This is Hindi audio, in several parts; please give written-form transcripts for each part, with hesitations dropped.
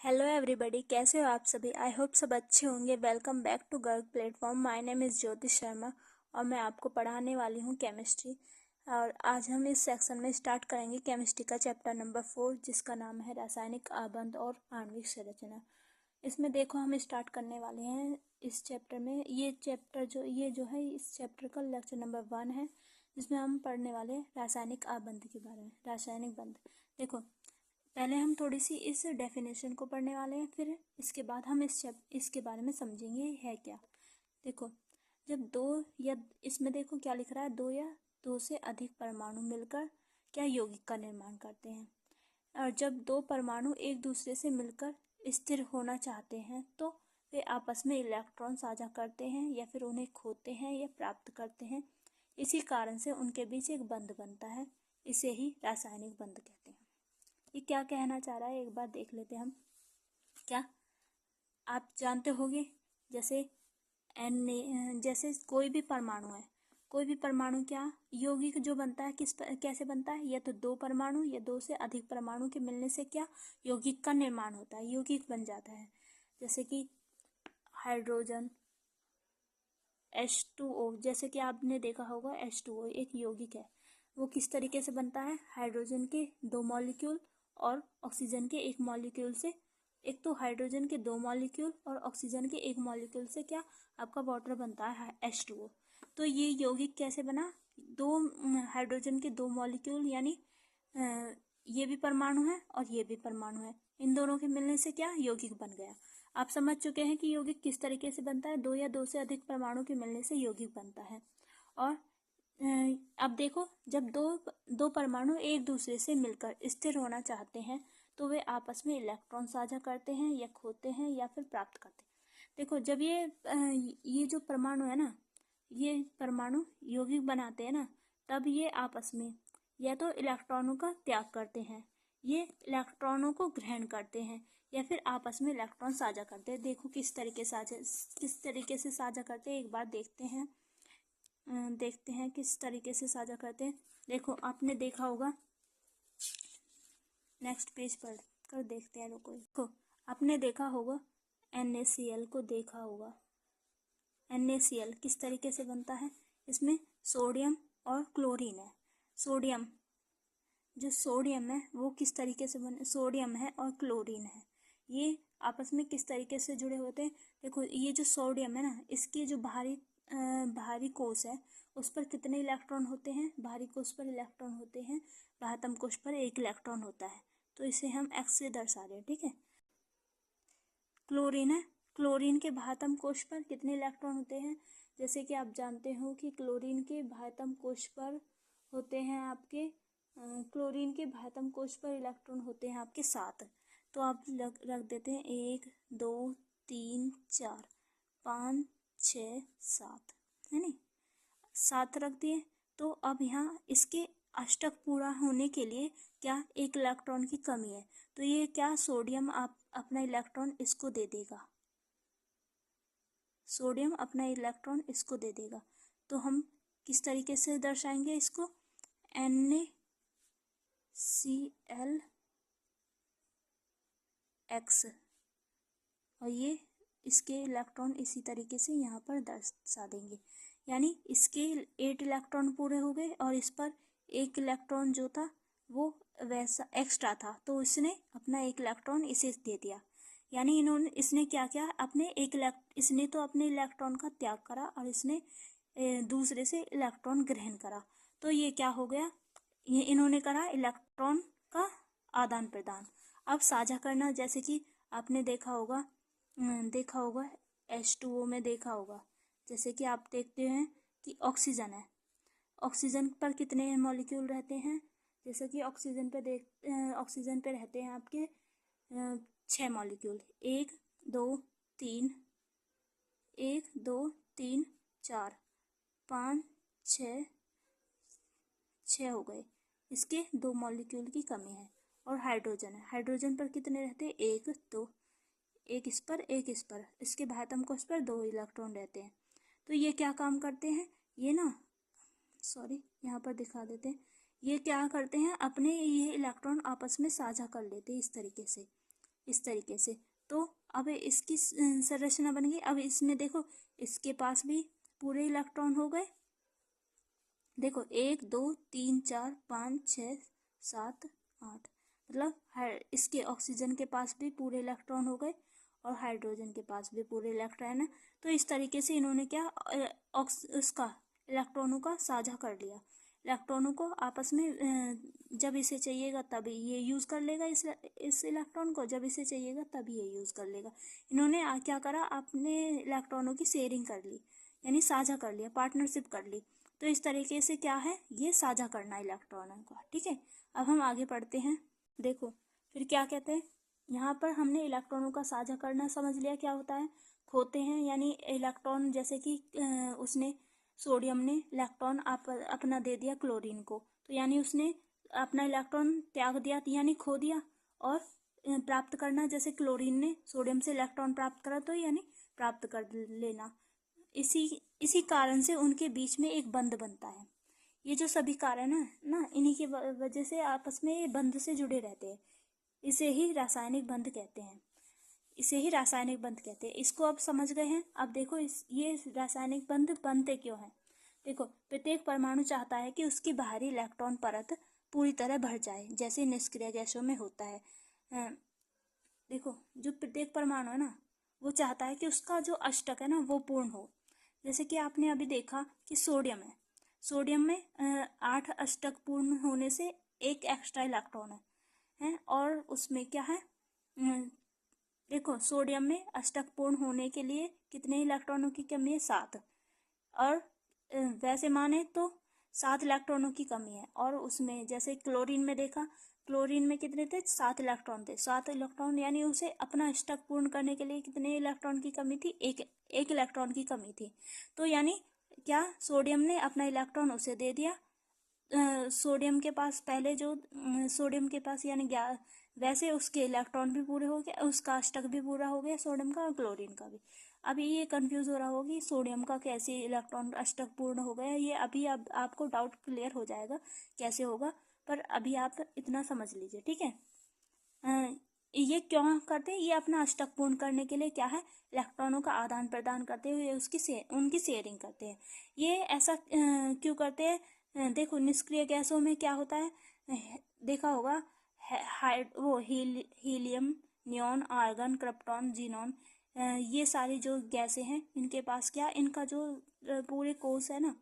हेलो एवरीबॉडी, कैसे हो आप सभी। आई होप सब अच्छे होंगे। Welcome back to Garg platform. My name is Jyoti Sharma और मैं आपको पढ़ाने वाली हूँ केमिस्ट्री। और आज हम इस सेक्शन में स्टार्ट करेंगे केमिस्ट्री का चैप्टर नंबर 4, जिसका नाम है रासायनिक आबंध और आणविक संरचना। इसमें देखो हम स्टार्ट करने वाले हैं इस चैप्टर में। ये जो है इस चैप्टर का लेक्चर नंबर 1 है, जिसमें हम पढ़ने वाले हैं रासायनिक आबंध के बारे में। रासायनिक बंध देखो, पहले हम थोड़ी सी इस डेफिनेशन को पढ़ने वाले हैं, फिर इसके बाद हम इसके बारे में समझेंगे है क्या। देखो, जब दो या इसमें देखो क्या लिख रहा है, दो या दो से अधिक परमाणु मिलकर क्या यौगिक का निर्माण करते हैं। और जब दो परमाणु एक दूसरे से मिलकर स्थिर होना चाहते हैं तो वे आपस में इलेक्ट्रॉन साझा करते हैं या फिर उन्हें खोते हैं या प्राप्त करते हैं। इसी कारण से उनके बीच एक बंध बनता है। इसे ही रासायनिक बंध कहते हैं। ये क्या कहना चाह रहा है एक बार देख लेते हैं हम। क्या आप जानते होंगे, जैसे जैसे कोई भी परमाणु है, कोई भी परमाणु क्या यौगिक जो बनता है कैसे बनता है, या तो दो परमाणु या दो से अधिक परमाणु के मिलने से क्या यौगिक का निर्माण होता है, यौगिक बन जाता है। जैसे कि हाइड्रोजन H2O, जैसे कि आपने देखा होगा H2O एक यौगिक है। वो किस तरीके से बनता है, हाइड्रोजन के दो मॉलिक्यूल और ऑक्सीजन के एक मॉलिक्यूल से। एक तो हाइड्रोजन के दो मॉलिक्यूल और ऑक्सीजन के एक मॉलिक्यूल से क्या आपका वाटर बनता है H2O। तो ये यौगिक कैसे बना, दो हाइड्रोजन के दो मॉलिक्यूल यानी ये भी परमाणु है और ये भी परमाणु है, इन दोनों के मिलने से क्या यौगिक बन गया। आप समझ चुके हैं कि यौगिक किस तरीके से बनता है, दो या दो से अधिक परमाणु के मिलने से यौगिक बनता है। और अब देखो, जब दो परमाणु एक दूसरे से मिलकर स्थिर होना चाहते हैं तो वे आपस में इलेक्ट्रॉन साझा करते हैं या खोते हैं या फिर प्राप्त करते हैं। देखो, जब ये जो परमाणु है ना, ये परमाणु यौगिक बनाते हैं ना, तब ये आपस में या तो इलेक्ट्रॉनों का त्याग करते हैं, ये इलेक्ट्रॉनों को ग्रहण करते हैं, या फिर आपस में इलेक्ट्रॉन साझा करते हैं। देखो किस तरीके से साझा करते हैं, एक बार देखते हैं किस तरीके से साझा करते हैं। देखो, आपने देखा होगा, नेक्स्ट पेज पर कर देखते हैं। देखो, आपने देखा होगा NaCl को देखा होगा। NaCl किस तरीके से बनता है, इसमें सोडियम और क्लोरीन है। सोडियम है वो किस तरीके से सोडियम है और क्लोरीन है, ये आपस में किस तरीके से जुड़े होते हैं। देखो, ये जो सोडियम है ना, इसकी जो भारी कोश है उस पर कितने इलेक्ट्रॉन होते हैं, भारी कोश पर इलेक्ट्रॉन होते हैं, बाह्यतम कोश पर एक इलेक्ट्रॉन होता है, तो इसे हम X से दर्शा रहे हैं, ठीक है। क्लोरीन है, क्लोरीन के बाह्यतम कोश पर कितने इलेक्ट्रॉन होते हैं, जैसे कि आप जानते हो कि क्लोरीन के बाह्यतम कोश पर होते हैं आपके क्लोरीन के बाह्यतम कोश पर इलेक्ट्रॉन होते हैं आपके 7। तो आप रख देते हैं 1 2 3 4 5 6 7, है नी, 7 रख दिए। तो अब यहाँ इसके अष्टक पूरा होने के लिए क्या एक इलेक्ट्रॉन की कमी है, तो ये क्या सोडियम आप अपना इलेक्ट्रॉन इसको दे देगा, सोडियम अपना इलेक्ट्रॉन इसको दे देगा। तो हम किस तरीके से दर्शाएंगे इसको, NaClX, और ये इसके इलेक्ट्रॉन इसी तरीके से यहाँ पर दर्शा देंगे। यानी इसके 8 इलेक्ट्रॉन पूरे हो गए और इस पर एक इलेक्ट्रॉन जो था वो वैसा एक्स्ट्रा था, तो इसने अपना एक इलेक्ट्रॉन इसे दे दिया। यानी इसने क्या किया, इसने तो अपने इलेक्ट्रॉन का त्याग करा और इसने दूसरे से इलेक्ट्रॉन ग्रहण करा। तो ये क्या हो गया, ये इन्होंने करा इलेक्ट्रॉन का आदान प्रदान। अब साझा करना, जैसे कि आपने देखा होगा H2O में देखा होगा, जैसे कि आप देखते हैं कि ऑक्सीजन है, ऑक्सीजन पर कितने मॉलिक्यूल रहते हैं, जैसे कि ऑक्सीजन पे रहते हैं आपके 6 मॉलिक्यूल, 1 2 3 4 5 6 हो गए, इसके 2 मॉलिक्यूल की कमी है। और हाइड्रोजन है, हाइड्रोजन पर कितने रहते हैं, 1 2, एक इस पर एक इस पर, इसके बाह्यतम कोश पर 2 इलेक्ट्रॉन रहते हैं। तो ये क्या काम करते हैं, ये ना यहाँ पर दिखा देते हैं, ये क्या करते हैं, अपने ये इलेक्ट्रॉन आपस में साझा कर लेते हैं इस तरीके से। इस तरीके से। तो अब इसकी संरचना बन गई। अब इसमें देखो, इसके पास भी पूरे इलेक्ट्रॉन हो गए। देखो 1 2 3 4 5 6 7 8, मतलब इसके ऑक्सीजन के पास भी पूरे इलेक्ट्रॉन हो गए और हाइड्रोजन के पास भी पूरे इलेक्ट्रॉन है। तो इस तरीके से इन्होंने क्या उसका इलेक्ट्रॉनों का साझा कर लिया। इलेक्ट्रॉनों को आपस में जब इसे चाहिएगा तब ये यूज़ कर लेगा, इस इलेक्ट्रॉन को जब इसे चाहिएगा तब ये यूज़ कर लेगा। इन्होंने क्या करा, अपने इलेक्ट्रॉनों की शेयरिंग कर ली, यानी साझा कर लिया, पार्टनरशिप कर ली। तो इस तरीके से क्या है, ये साझा करना इलेक्ट्रॉनों का। ठीक है, अब हम आगे पढ़ते हैं। देखो फिर क्या कहते हैं, यहाँ पर हमने इलेक्ट्रॉनों का साझा करना समझ लिया क्या होता है। खोते हैं यानी इलेक्ट्रॉन, जैसे कि उसने सोडियम ने इलेक्ट्रॉन अपना दे दिया क्लोरीन को, तो यानी उसने अपना इलेक्ट्रॉन त्याग दिया, यानी खो दिया। और प्राप्त करना, जैसे क्लोरीन ने सोडियम से इलेक्ट्रॉन प्राप्त करा, तो यानी प्राप्त कर लेना। इसी कारण से उनके बीच में एक बंध बनता है। ये जो सभी कारण है ना, इन्हीं की वजह से आपस में ये बंध से जुड़े रहते हैं। इसे ही रासायनिक बंध कहते हैं, इसे ही रासायनिक बंध कहते हैं। इसको अब समझ गए हैं। अब देखो ये रासायनिक बंध बनते क्यों हैं। देखो प्रत्येक परमाणु चाहता है कि उसकी बाहरी इलेक्ट्रॉन परत पूरी तरह भर जाए, जैसे निष्क्रिय गैसों में होता है। देखो जो प्रत्येक परमाणु है ना, वो चाहता है कि उसका जो अष्टक है ना वो पूर्ण हो। जैसे कि आपने अभी देखा कि सोडियम है, सोडियम में 8 अष्टक पूर्ण होने से एक एक्स्ट्रा इलेक्ट्रॉन है। और उसमें क्या है, देखो सोडियम में अष्टक पूर्ण होने के लिए कितने इलेक्ट्रॉनों की कमी है, 7। और वैसे माने तो 7 इलेक्ट्रॉनों की कमी है। और उसमें जैसे क्लोरीन में देखा, क्लोरीन में कितने थे, 7 इलेक्ट्रॉन थे। 7 इलेक्ट्रॉन यानी उसे अपना अष्टक पूर्ण करने के लिए कितने इलेक्ट्रॉन की कमी थी, एक इलेक्ट्रॉन की कमी थी। तो यानी क्या, सोडियम ने अपना इलेक्ट्रॉन उसे दे दिया। सोडियम के पास पहले जो सोडियम के पास यानी वैसे उसके इलेक्ट्रॉन भी पूरे हो गए, उसका अष्टक भी पूरा हो गया सोडियम का और क्लोरीन का भी। अभी ये कंफ्यूज हो रहा होगा कि सोडियम का कैसे इलेक्ट्रॉन अष्टक पूर्ण हो गया, ये अभी अब आपको डाउट क्लियर हो जाएगा कैसे होगा, पर अभी आप इतना समझ लीजिए। ठीक है, ये क्यों करते हैं, ये अपना अष्टक पूर्ण करने के लिए क्या है, इलेक्ट्रॉनों का आदान प्रदान करते हुए उनकी शेयरिंग करते हैं। ये ऐसा क्यों करते हैं, देखो निष्क्रिय गैसों में क्या होता है, देखा होगा helium, neon, argon, krypton, xenon, ये सारी जो गैसें हैं, इनके पास क्या, इनका जो पूरे कोश है ना,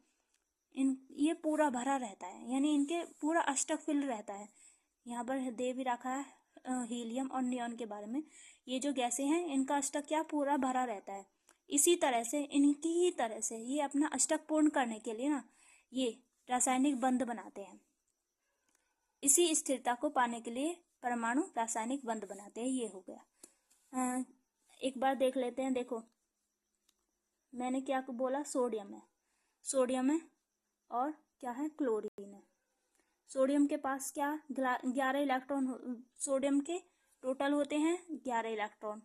ये पूरा भरा रहता है, यानी इनके पूरा अष्टक फिल रहता है। यहाँ पर दे भी रखा है हीलियम और नियॉन के बारे में। ये जो गैसें हैं इनका अष्टक क्या पूरा भरा रहता है। इसी तरह से इनकी ही तरह से ये अपना अष्टक पूर्ण करने के लिए ना ये रासायनिक बंध बनाते हैं। इसी स्थिरता को पाने के लिए परमाणु रासायनिक बंध बनाते हैं। ये हो गया। एक बार देख लेते हैं। देखो मैंने क्या बोला, सोडियम है और क्या है, क्लोरीन है। सोडियम के पास क्या 11 इलेक्ट्रॉन, सोडियम के टोटल होते हैं 11 इलेक्ट्रॉन।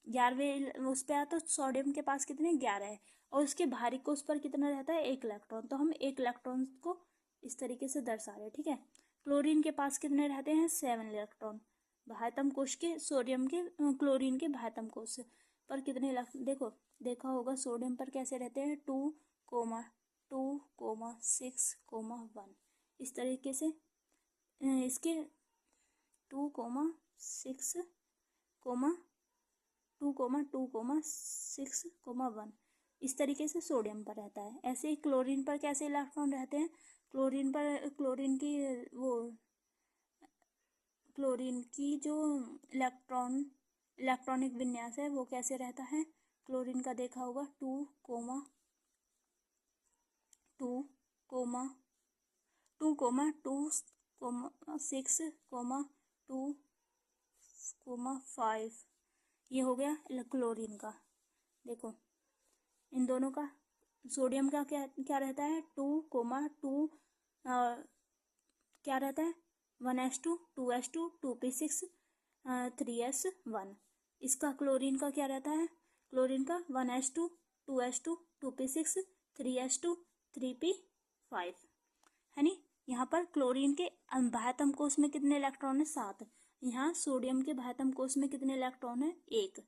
11वें उस पर आया तो सोडियम के पास कितने, 11 है। और उसके भारी कोश पर कितना रहता है, 1 इलेक्ट्रॉन। तो हम 1 इलेक्ट्रॉन को इस तरीके से दर्शा रहे हैं। ठीक है, क्लोरीन के पास कितने रहते हैं, 7 इलेक्ट्रॉन। बाह्यतम कोश के सोडियम के क्लोरीन के बाह्यतम कोश पर कितने देखो देखा होगा सोडियम पर कैसे रहते हैं, 2,6,1। इस तरीके से इसके 2,6,2,6,1 इस तरीके से सोडियम पर रहता है। ऐसे ही क्लोरीन पर कैसे इलेक्ट्रॉन रहते हैं, क्लोरीन की जो इलेक्ट्रॉनिक विन्यास है वो कैसे रहता है। क्लोरीन का देखा होगा 2,6,2,5 ये हो गया क्लोरीन का। देखो इन दोनों का, सोडियम का क्या रहता है, 2,2 क्या रहता है, 1s2 2s2 2p6 3s1। इसका क्लोरीन का क्या रहता है, क्लोरीन का 1s2 2s2 2p6 3s2 3p5 है नी। यहाँ पर क्लोरीन के बाह्यतम कोश में कितने इलेक्ट्रॉन है, 7। यहाँ सोडियम के बाह्यतम कोश में कितने इलेक्ट्रॉन है? एक।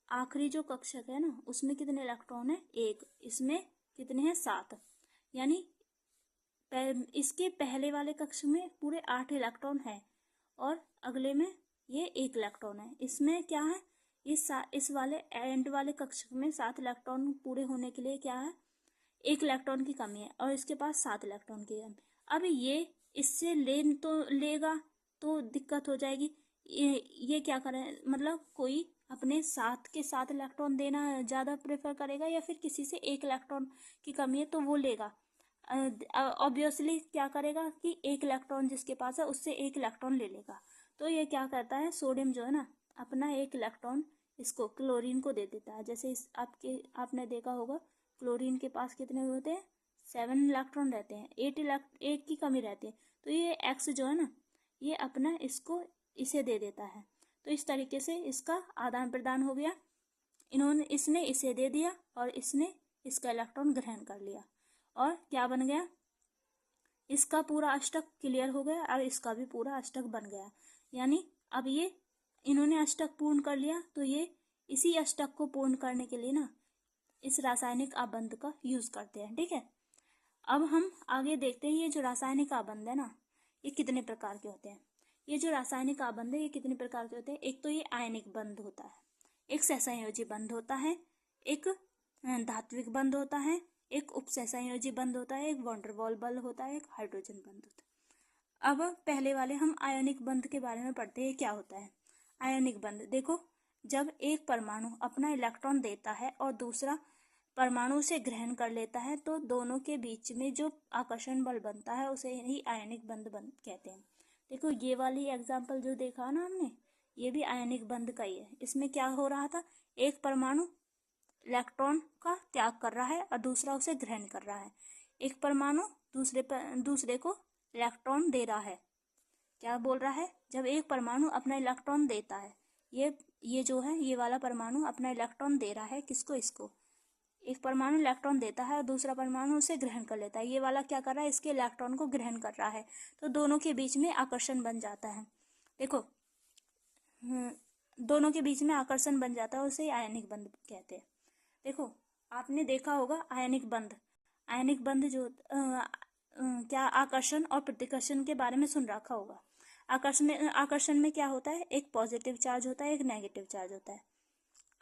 आखिरी जो कक्षक है ना उसमें कितने इलेक्ट्रॉन है? एक। इसमें कितने हैं? 7। यानी इसके पहले वाले कक्ष में पूरे 8 इलेक्ट्रॉन है और अगले में ये 1 इलेक्ट्रॉन है। इसमें क्या है? इस वाले एंड वाले कक्ष में 7 इलेक्ट्रॉन पूरे होने के लिए क्या है? 1 इलेक्ट्रॉन की कमी है और इसके पास 7 इलेक्ट्रॉन की कमी। अब ये इससे लेगा तो दिक्कत हो जाएगी। ये क्या करें, मतलब कोई अपने 7 के 7 इलेक्ट्रॉन देना ज़्यादा प्रेफर करेगा या फिर किसी से 1 इलेक्ट्रॉन की कमी है तो वो लेगा। ऑब्वियसली क्या करेगा कि 1 इलेक्ट्रॉन जिसके पास है उससे 1 इलेक्ट्रॉन ले लेगा। तो ये क्या करता है, सोडियम जो है ना अपना 1 इलेक्ट्रॉन इसको क्लोरीन को दे देता है। जैसे आपने देखा होगा क्लोरीन के पास कितने होते हैं? 7 इलेक्ट्रॉन रहते हैं, 8 की कमी रहती है। तो ये एक्स जो है ना ये अपना इसे दे देता है। तो इस तरीके से इसका आदान प्रदान हो गया। इसने इसे दे दिया और इसने इसका इलेक्ट्रॉन ग्रहण कर लिया और क्या बन गया? इसका पूरा अष्टक क्लियर हो गया और इसका भी पूरा अष्टक बन गया। यानी अब ये इन्होंने अष्टक पूर्ण कर लिया तो ये इसी अष्टक को पूर्ण करने के लिए ना इस रासायनिक आबंध का यूज करते हैं। ठीक है, अब हम आगे देखते हैं ये जो रासायनिक आबंध है ना ये कितने प्रकार के होते हैं। ये जो रासायनिक आबंध है ये कितने प्रकार के होते हैं? एक तो ये आयनिक बंध होता है, एक सहसंयोजी बंध होता है, एक धात्विक बंध होता है, एक उपसहसंयोजी बंध होता है, एक वॉन्डरवॉल बंध होता है, एक हाइड्रोजन बंध होता है। अब पहले वाले हम आयनिक बंध के बारे में पढ़ते हैं। क्या होता है आयनिक बंध? देखो, जब एक परमाणु अपना इलेक्ट्रॉन देता है और दूसरा परमाणु से ग्रहण कर लेता है तो दोनों के बीच में जो आकर्षण बल बनता है उसे ही आयनिक बंध कहते हैं। देखो ये वाली एग्जाम्पल जो देखा ना हमने ये भी आयनिक बंध का ही है। इसमें क्या हो रहा था, एक परमाणु इलेक्ट्रॉन का त्याग कर रहा है और दूसरा उसे ग्रहण कर रहा है। एक परमाणु दूसरे को इलेक्ट्रॉन दे रहा है। क्या बोल रहा है? जब एक परमाणु अपना इलेक्ट्रॉन देता है, ये जो है ये वाला परमाणु अपना इलेक्ट्रॉन दे रहा है किसको? इसको। एक परमाणु इलेक्ट्रॉन देता है और दूसरा परमाणु उसे ग्रहण कर लेता है। ये वाला क्या कर रहा है? इसके इलेक्ट्रॉन को ग्रहण कर रहा है। तो दोनों के बीच में आकर्षण बन जाता है। देखो दोनों के बीच में आकर्षण बन जाता है, उसे आयनिक बंध कहते हैं। देखो आपने देखा होगा आयनिक बंध जो क्या आकर्षण और प्रतिकर्षण के बारे में सुन रखा होगा। आकर्षण में क्या होता है? एक पॉजिटिव चार्ज होता है, एक नेगेटिव चार्ज होता है।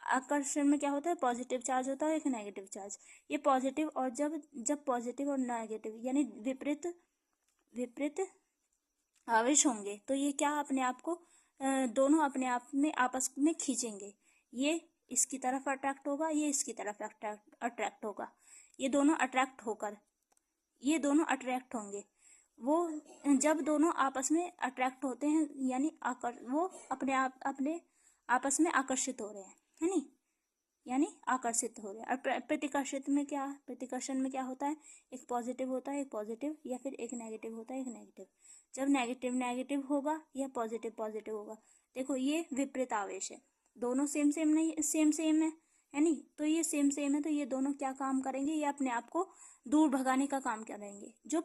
आकर्षण में क्या होता है? पॉजिटिव चार्ज होता है, एक नेगेटिव चार्ज। ये पॉजिटिव और जब पॉजिटिव और नेगेटिव यानी विपरीत आवेश होंगे तो ये क्या अपने आप को दोनों अपने आप में आपस में खींचेंगे। ये इसकी तरफ अट्रैक्ट होगा, ये इसकी तरफ अट्रैक्ट होगा। ये दोनों अट्रैक्ट होंगे। वो जब दोनों आपस में अट्रैक्ट होते हैं यानी वो अपने आपस में आकर्षित हो रहे हैं, है नी, यानी आकर्षित हो रहे हैं। और प्रतिकर्षण में क्या होता है? एक पॉजिटिव होता है, एक पॉजिटिव, या फिर एक नेगेटिव होता है, एक नेगेटिव। जब नेगेटिव होगा या पॉजिटिव होगा। देखो ये विपरीत आवेश है, दोनों सेम है नी। तो ये सेम है तो ये दोनों क्या काम करेंगे? ये अपने आप को दूर भगाने का काम करेंगे। जो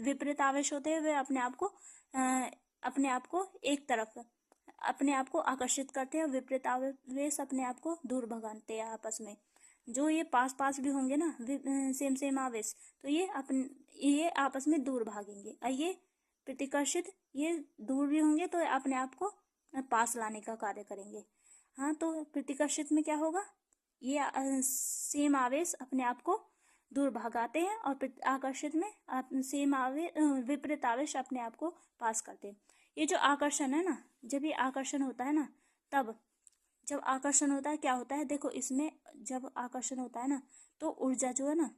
विपरीत आवेश होते हैं वे अपने आप को एक तरफ अपने आप को आकर्षित करते हैं, विपरीत आवेश अपने आप को दूर भगाते हैं आपस में। जो ये पास भी होंगे ना सेम आवेश तो ये आपस में दूर भागेंगे। और ये प्रतिकर्षित ये दूर भी होंगे तो अपने आप को पास लाने का कार्य करेंगे। हाँ, तो प्रतिकर्षित में क्या होगा? ये सेम आवेश अपने आप को दूर भगाते हैं और आकर्षित में विपरीत आवेश अपने आप को पास करते हैं। ये जो आकर्षण है ना, जब ये आकर्षण होता है ना जब आकर्षण होता है क्या होता है? देखो इसमें जब आकर्षण होता है ना तो ऊर्जा जो है ना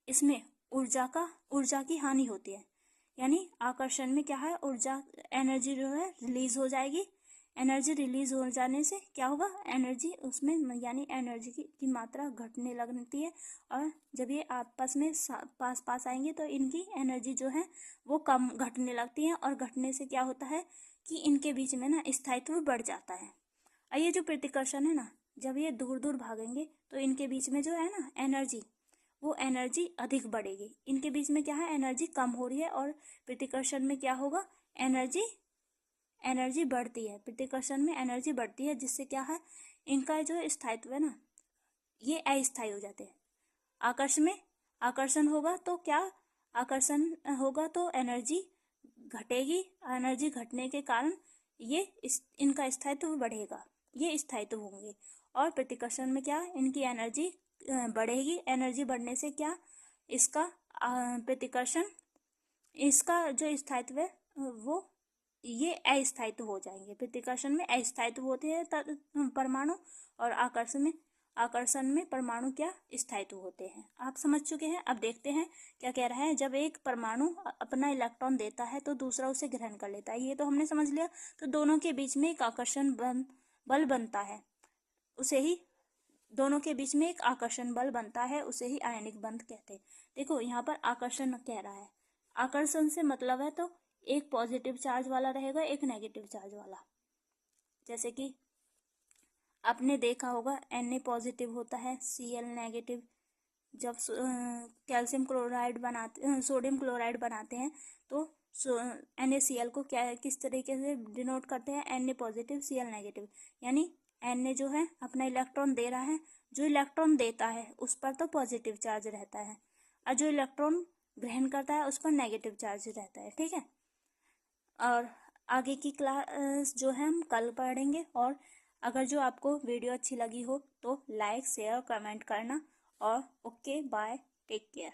इसमें ऊर्जा की हानि होती है। यानी आकर्षण में क्या है? ऊर्जा एनर्जी जो है रिलीज हो जाएगी। एनर्जी रिलीज हो जाने से क्या होगा? एनर्जी उसमें यानी एनर्जी की मात्रा घटने लगती है और जब ये आपस में पास आएंगे तो इनकी एनर्जी जो है वो कम घटने लगती है और घटने से क्या होता है कि इनके बीच में ना स्थायित्व बढ़ जाता है। और ये जो प्रतिकर्षण है ना जब ये दूर भागेंगे तो इनके बीच में जो है ना एनर्जी अधिक बढ़ेगी। इनके बीच में क्या है? एनर्जी कम हो रही है और प्रतिकर्षण में क्या होगा? एनर्जी एनर्जी बढ़ती है, प्रतिकर्षण में एनर्जी बढ़ती है, जिससे क्या है, इनका जो स्थायित्व है ना, ये अस्थायी हो जाते हैं। आकर्षण होगा तो क्या, आकर्षण होगा तो एनर्जी घटेगी, एनर्जी घटने के कारण इनका स्थायित्व बढ़ेगा, ये स्थायित्व होंगे। और प्रतिकर्षण में क्या, इनकी एनर्जी बढ़ेगी, एनर्जी बढ़ने से क्या, इसका प्रतिकर्षण, इसका जो स्थायित्व है वो ये अस्थायित्व हो जाएंगे। प्रतिकर्षण में अस्थायित्व होते हैं परमाणु, और आकर्षण में परमाणु क्या, स्थायित्व होते हैं। आप समझ चुके हैं। अब देखते हैं क्या कह रहा है। जब एक परमाणु अपना इलेक्ट्रॉन देता है तो दूसरा उसे ग्रहण कर लेता है, ये तो हमने समझ लिया। तो दोनों के बीच में एक आकर्षण बल बनता है, उसे ही दोनों के बीच में एक आकर्षण बल बनता है, उसे ही आयनिक बंध कहते हैं। देखो यहाँ पर आकर्षण कह रहा है, आकर्षण से मतलब है तो एक पॉजिटिव चार्ज वाला रहेगा, एक नेगेटिव चार्ज वाला। जैसे कि आपने देखा होगा Na पॉजिटिव होता है, Cl नेगेटिव। जब कैल्शियम क्लोराइड बनाते, सोडियम क्लोराइड बनाते हैं तो NaCl को क्या, किस तरीके से डिनोट करते हैं, Na पॉजिटिव Cl नेगेटिव। यानी Na जो है अपना इलेक्ट्रॉन दे रहा है, जो इलेक्ट्रॉन देता है उस पर तो पॉजिटिव चार्ज रहता है, और जो इलेक्ट्रॉन ग्रहण करता है उस पर नेगेटिव चार्ज रहता है। ठीक है, और आगे की क्लास जो है हम कल पढ़ेंगे। और अगर जो आपको वीडियो अच्छी लगी हो तो लाइक, शेयर, कमेंट करना। और ओके, बाय, टेक केयर।